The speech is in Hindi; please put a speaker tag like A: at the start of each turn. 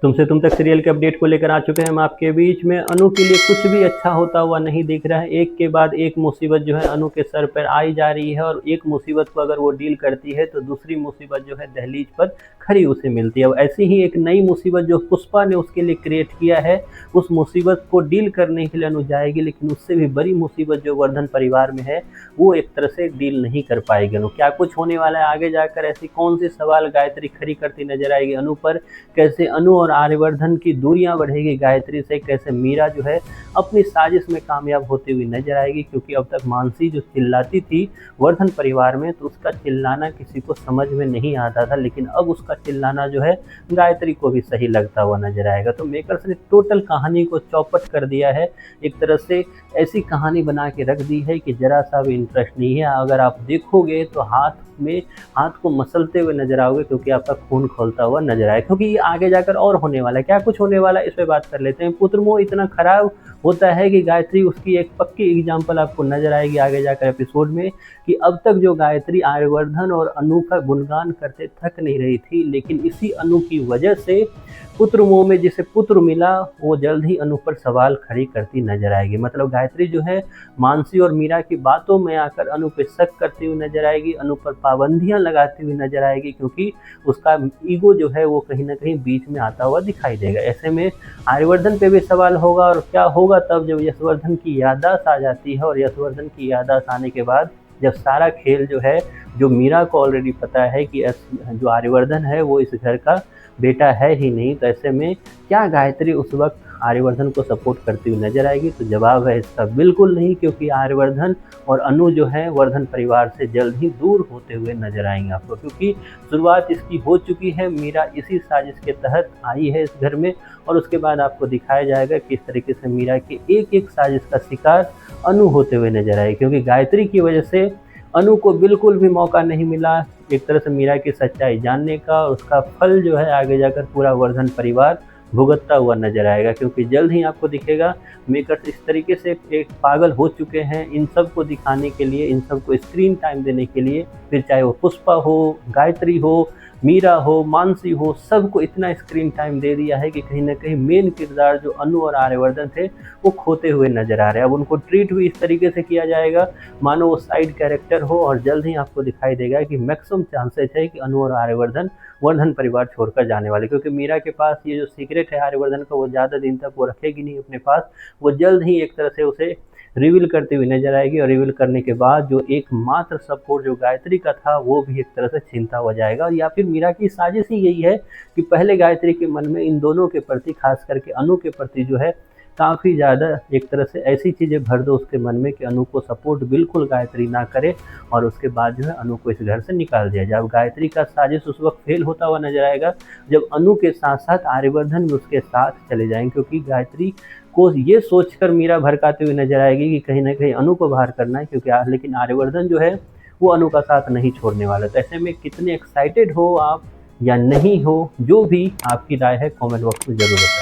A: तुमसे तुम तक सीरियल के अपडेट को लेकर आ चुके हैं हम आपके बीच में। अनु के लिए कुछ भी अच्छा होता हुआ नहीं दिख रहा है। एक के बाद एक मुसीबत जो है अनु के सर पर आई जा रही है और एक मुसीबत को अगर वो डील करती है तो दूसरी मुसीबत जो है दहलीज पर खड़ी उसे मिलती है। ऐसी ही एक नई मुसीबत जो पुष्पा ने उसके लिए क्रिएट किया है, उस मुसीबत को डील करने के लिए अनु जाएगी, लेकिन उससे भी बड़ी मुसीबत जो वर्धन परिवार में है वो एक तरह से डील नहीं कर पाएगी अनु। क्या कुछ होने वाला है आगे जाकर, ऐसी कौन सी सवाल गायत्री खड़ी करती नजर आएगी अनु पर, कैसे अनु और आर्यवर्धन की दूरियां बढ़ेगी गायत्री से, कैसे मीरा जो है अपनी साजिश में कामयाब होती हुई नजर आएगी। क्योंकि अब तक मानसी जो चिल्लाती थी वर्धन परिवार में तो उसका चिल्लाना किसी को समझ में नहीं आता था, लेकिन अब उसका चिल्लाना जो है गायत्री को भी सही लगता हुआ नजर आएगा। तो मेकर्स ने टोटल कहानी को चौपट कर दिया है, एक तरह से ऐसी कहानी बना के रख दी है कि जरा सा भी इंटरेस्ट नहीं है। अगर आप देखोगे तो हाथ को मसलते हुए नजर आओगे, क्योंकि आपका खून खोलता हुआ नजर आए, क्योंकि ये आगे जाकर और होने वाला है। क्या कुछ होने वाला है इस पे बात कर लेते हैं। पुत्रमोह इतना खराब होता है कि गायत्री उसकी एक पक्की एग्जाम्पल आपको नजर आएगी आगे जाकर एपिसोड में, कि अब तक जो गायत्री आर्यवर्धन और अनु का गुणगान करते थक नहीं रही थी, लेकिन इसी अनु की वजह से पुत्रमोह में जिसे पुत्र मिला वो जल्द ही अनु पर सवाल खड़ी करती नजर आएगी। मतलब गायत्री जो है मानसी और मीरा की बातों में आकर अनु पे शक करती हुई नजर आएगी, अनु पर पाबंदियां लगाती हुई नजर आएगी, क्योंकि उसका ईगो जो है वो कहीं ना कहीं बीच में आता हुआ दिखाई देगा। ऐसे में आर्यवर्धन पे भी सवाल होगा, और क्या होगा तब जब यशवर्धन की याददाश्त आ जाती है, और यशवर्धन की याददाश्त आने के बाद जब सारा खेल जो है, जो मीरा को ऑलरेडी पता है कि जो आर्यवर्धन है वो इस घर का बेटा है ही नहीं, तो ऐसे में क्या गायत्री उस वक्त आर्यवर्धन को सपोर्ट करती हुई नजर आएगी? तो जवाब है इसका बिल्कुल नहीं, क्योंकि आर्यवर्धन और अनु जो है वर्धन परिवार से जल्द ही दूर होते हुए नजर आएंगे आपको, क्योंकि शुरुआत इसकी हो चुकी है। मीरा इसी साजिश के तहत आई है इस घर में, और उसके बाद आपको दिखाया जाएगा कि इस तरीके से मीरा की एक एक साजिश का शिकार अनु होते हुए नजर आए, क्योंकि गायत्री की वजह से अनु को बिल्कुल भी मौका नहीं मिला एक तरह से मीरा की सच्चाई जानने का, और उसका फल जो है आगे जाकर पूरा वर्धन परिवार भुगतता हुआ नजर आएगा। क्योंकि जल्द ही आपको दिखेगा मेकर्स इस तरीके से एक पागल हो चुके हैं इन सब को दिखाने के लिए, इन सब को स्क्रीन टाइम देने के लिए, फिर चाहे वो पुष्पा हो, गायत्री हो, मीरा हो, मानसी हो, सबको इतना स्क्रीन टाइम दे दिया है कि कहीं ना कहीं मेन किरदार जो अनु और आर्यवर्धन थे वो खोते हुए नजर आ रहे हैं। अब उनको ट्रीट भी इस तरीके से किया जाएगा मानो वो साइड कैरेक्टर हो, और जल्द ही आपको दिखाई देगा कि मैक्सिमम चांसेस है कि अनु और आर्यवर्धन वर्धन परिवार छोड़कर जाने वाले, क्योंकि मीरा के पास ये जो सीक्रेट है आर्यवर्धन का वो ज़्यादा दिन तक वो रखेगी नहीं अपने पास, वो जल्द ही एक तरह से उसे रिवील करती हुई नजर आएगी, और रिवील करने के बाद जो एकमात्र सपोर्ट जो गायत्री का था वो भी एक तरह से छीनता हुआ जाएगा। या फिर मीरा की साजिश ही यही है कि पहले गायत्री के मन में इन दोनों के प्रति, खास करके अनु के प्रति जो है काफ़ी ज़्यादा एक तरह से ऐसी चीज़ें भर दो उसके मन में कि अनु को सपोर्ट बिल्कुल गायत्री ना करे, और उसके बाद जो है अनु को इस घर से निकाल दिया जाए। अब गायत्री का साजिश उस वक्त फेल होता हुआ नजर आएगा जब अनु के साथ साथ आर्यवर्धन भी उसके साथ चले जाएंगे, क्योंकि गायत्री को ये सोचकर मीरा भड़काते हुए नजर आएगी कि कहीं ना कहीं अनु को बाहर करना है, क्योंकि लेकिन आर्यवर्धन जो है वो अनु का साथ नहीं छोड़ने वाला। तो ऐसे में कितने एक्साइटेड हो आप या नहीं हो, जो भी आपकी राय है कमेंट बॉक्स में जरूर बताएं।